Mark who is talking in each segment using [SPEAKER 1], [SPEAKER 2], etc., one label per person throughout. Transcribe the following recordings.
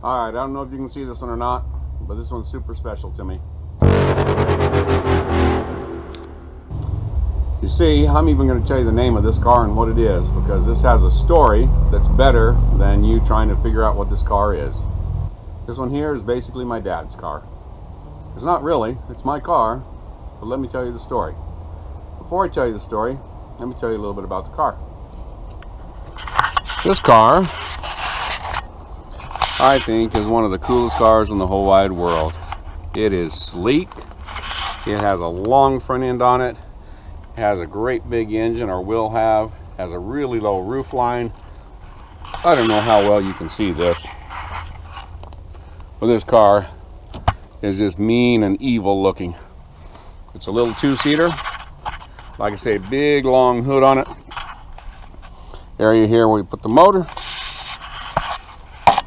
[SPEAKER 1] Alright, I don't know if you can see this one or not, but this one's super special to me. You see, I'm even going to tell you the name of this car and what it is, because this has a story that's better than you trying to figure out what this car is. This one here is basically my dad's car. It's not really, it's my car, but let me tell you the story. Before I tell you the story, let me tell you a little bit about the car. This car, I think, is one of the coolest cars in the whole wide world. It is sleek, it has a long front end on it, has a great big engine, or will have, has a really low roof line. I don't know how well you can see this, but this car is just mean and evil looking. It's a little two-seater, like I say, big long hood on it. Area here where we put the motor,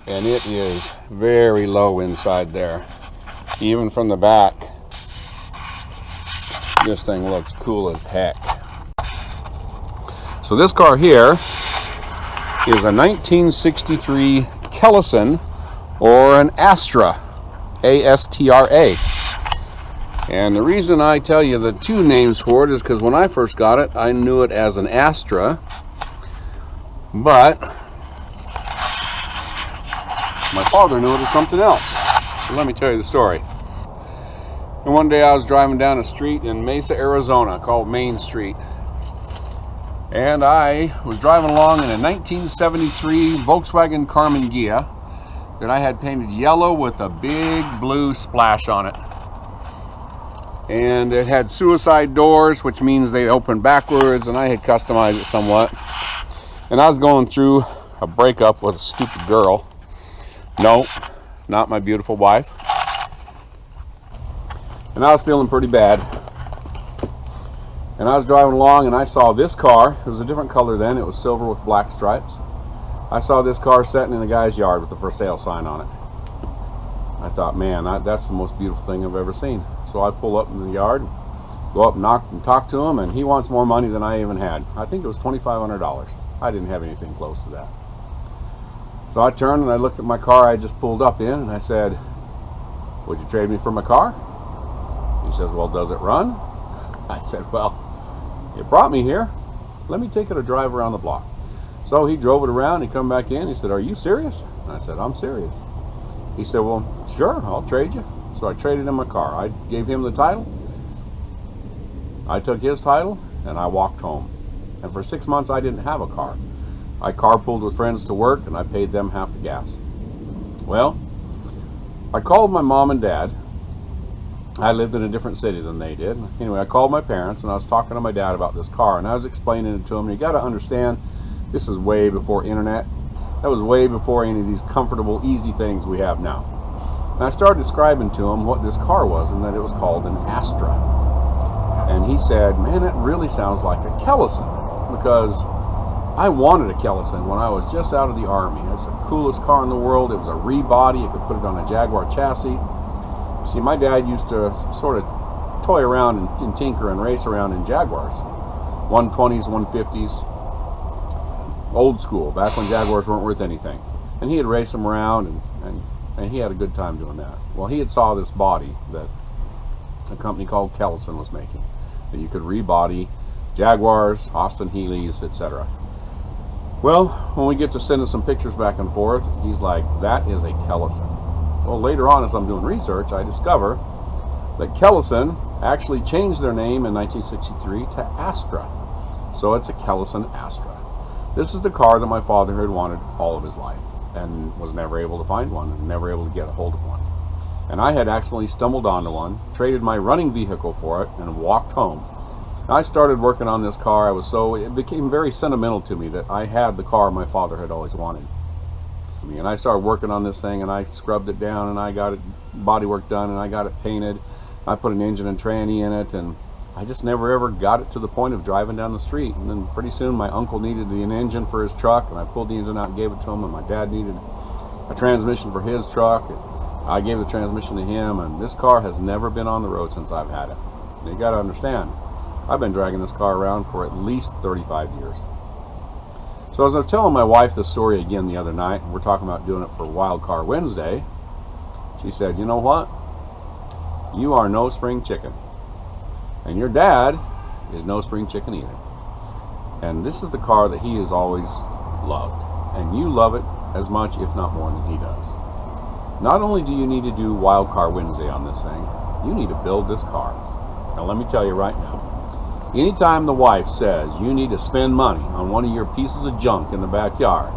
[SPEAKER 1] and it is very low inside there. Even from the back, this thing looks cool as heck. So this car here is a 1963 Kellison, or an Astra, A-S-T-R-A. And the reason I tell you the two names for it is because when I first got it, I knew it as an Astra, but my father knew it as something else. So let me tell you the story. And one day I was driving down a street in Mesa, Arizona called Main Street. And I was driving along in a 1973 Volkswagen Carmen Ghia that I had painted yellow with a big blue splash on it. And it had suicide doors, which means they open backwards, and I had customized it somewhat. And I was going through a breakup with a stupid girl. No, not my beautiful wife. And I was feeling pretty bad. And I was driving along and I saw this car. It was a different color then. It was silver with black stripes. I saw this car sitting in a guy's yard with the for sale sign on it. I thought, man, that's the most beautiful thing I've ever seen. So I pull up in the yard, go up and knock and talk to him, and he wants more money than I even had. I think it was $2,500. I didn't have anything close to that. So I turned and I looked at my car I just pulled up in, and I said, would you trade me for my car? He says, well, does it run? I said, well, you brought me here. Let me take it a drive around the block. So he drove it around, he come back in, he said, are you serious? And I said, I'm serious. He said, well, sure, I'll trade you. So I traded him my car. I gave him the title. I took his title, and I walked home. And for 6 months, I didn't have a car. I carpooled with friends to work, and I paid them half the gas. Well, I called my mom and dad. I lived in a different city than they did. Anyway, I called my parents, and I was talking to my dad about this car, and I was explaining it to him. You got to understand, this is way before internet. That was way before any of these comfortable, easy things we have now. And I started describing to him what this car was, and that it was called an Astra. And he said, man, it really sounds like a Kellison, because I wanted a Kellison when I was just out of the Army. It's the coolest car in the world. It was a rebody. You could put it on a Jaguar chassis. See, my dad used to sort of toy around and tinker and race around in Jaguars. 120s, 150s. Old school, back when Jaguars weren't worth anything. And he'd race them around, and he had a good time doing that. Well, he had saw this body that a company called Kellison was making, that you could rebody Jaguars, Austin Healey's, etc. Well, when we get to sending some pictures back and forth, he's like, that is a Kellison. Well, later on, as I'm doing research, I discover that Kellison actually changed their name in 1963 to Astra. So it's a Kellison Astra. This is the car that my father had wanted all of his life, and was never able to find one, and never able to get a hold of one. And I had accidentally stumbled onto one, traded my running vehicle for it, and walked home. I started working on this car. It became very sentimental to me that I had the car my father had always wanted. And I started working on this thing, and I scrubbed it down, and I got it bodywork done, and I got it painted. I put an engine and tranny in it, and I just never ever got it to the point of driving down the street. And then pretty soon my uncle needed an engine for his truck, and I pulled the engine out and gave it to him, and my dad needed a transmission for his truck, and I gave the transmission to him, and this car has never been on the road since I've had it. And you got to understand, I've been dragging this car around for at least 35 years. So as I was telling my wife the story again the other night, and we're talking about doing it for Wild Car Wednesday, she said, you know what? You are no spring chicken. And your dad is no spring chicken either. And this is the car that he has always loved. And you love it as much, if not more, than he does. Not only do you need to do Wild Car Wednesday on this thing, you need to build this car. Now let me tell you right now, anytime the wife says you need to spend money on one of your pieces of junk in the backyard,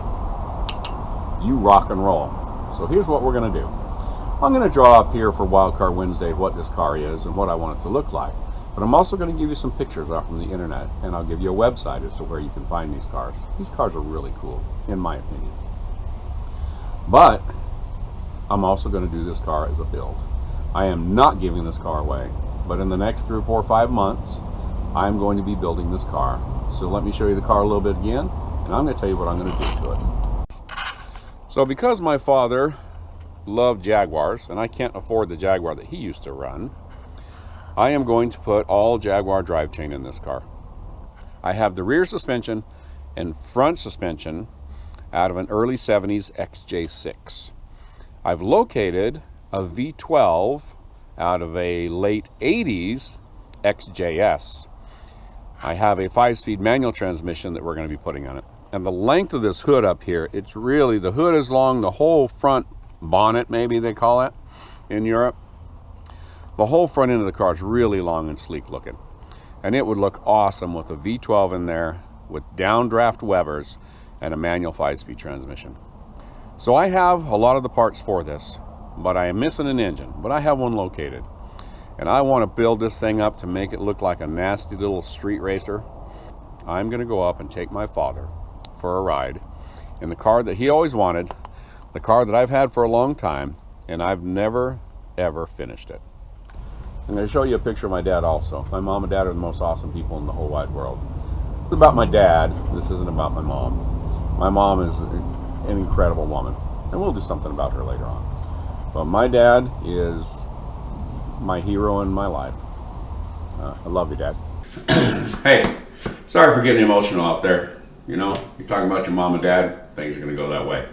[SPEAKER 1] you rock and roll. So here's what we're going to do. I'm going to draw up here for Wild Car Wednesday what this car is and what I want it to look like. But I'm also going to give you some pictures off from the internet, and I'll give you a website as to where you can find these cars. These cars are really cool, in my opinion. But I'm also going to do this car as a build. I am not giving this car away, but in the next 3 or 4 or 5 months, I'm going to be building this car. So let me show you the car a little bit again, and I'm going to tell you what I'm going to do to it. So because my father loved Jaguars, and I can't afford the Jaguar that he used to run, I am going to put all Jaguar drive chain in this car. I have the rear suspension and front suspension out of an early 70s XJ6. I've located a V12 out of a late 80s XJS. I have a 5-speed manual transmission that we're going to be putting on it. And the length of this hood up here, it's really, the hood is long, the whole front bonnet, maybe they call it in Europe. The whole front end of the car is really long and sleek looking. And it would look awesome with a V12 in there with downdraft Webers and a manual 5-speed transmission. So I have a lot of the parts for this, but I am missing an engine, but I have one located. And I want to build this thing up to make it look like a nasty little street racer. I'm going to go up and take my father for a ride in the car that he always wanted, the car that I've had for a long time, and I've never, ever finished it. I'm going to show you a picture of my dad also. My mom and dad are the most awesome people in the whole wide world. It's about my dad. This isn't about my mom. My mom is an incredible woman, and we'll do something about her later on. But my dad is my hero in my life. I love you, Dad. Hey, sorry for getting emotional out there. You know, you're talking about your mom and dad, things are going to go that way.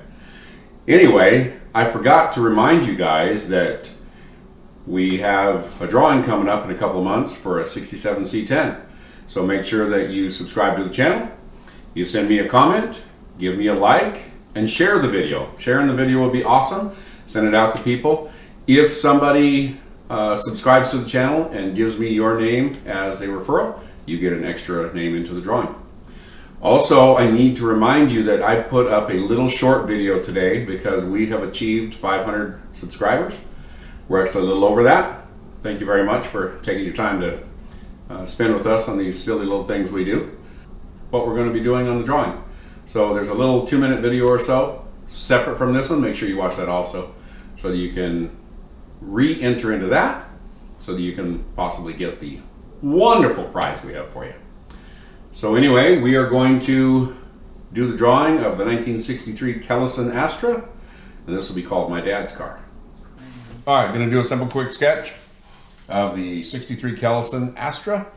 [SPEAKER 1] Anyway, I forgot to remind you guys that we have a drawing coming up in a couple of months for a 67 C10. So make sure that you subscribe to the channel, you send me a comment, give me a like, and share the video. Sharing the video would be awesome. Send it out to people. If somebody subscribes to the channel and gives me your name as a referral, you get an extra name into the drawing. Also, I need to remind you that I put up a little short video today because we have achieved 500 subscribers. We're actually a little over that. Thank you very much for taking your time to spend with us on these silly little things we do. What we're going to be doing on the drawing. So there's a little 2-minute video or so separate from this one. Make sure you watch that also so that you can re-enter into that so that you can possibly get the wonderful prize we have for you. So anyway, we are going to do the drawing of the 1963 Kellison Astra, and this will be called my dad's car. All right, going to do a simple quick sketch of the 63 Kellison Astra,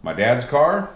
[SPEAKER 1] my dad's car.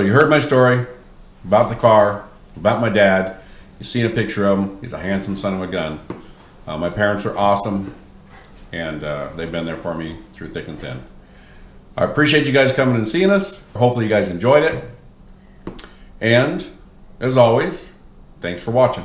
[SPEAKER 1] So you heard my story about the car, about my dad. You've seen a picture of him. He's a handsome son of a gun. My parents are awesome, and they've been there for me through thick and thin. I appreciate you guys coming and seeing us. Hopefully you guys enjoyed it. And as always, thanks for watching.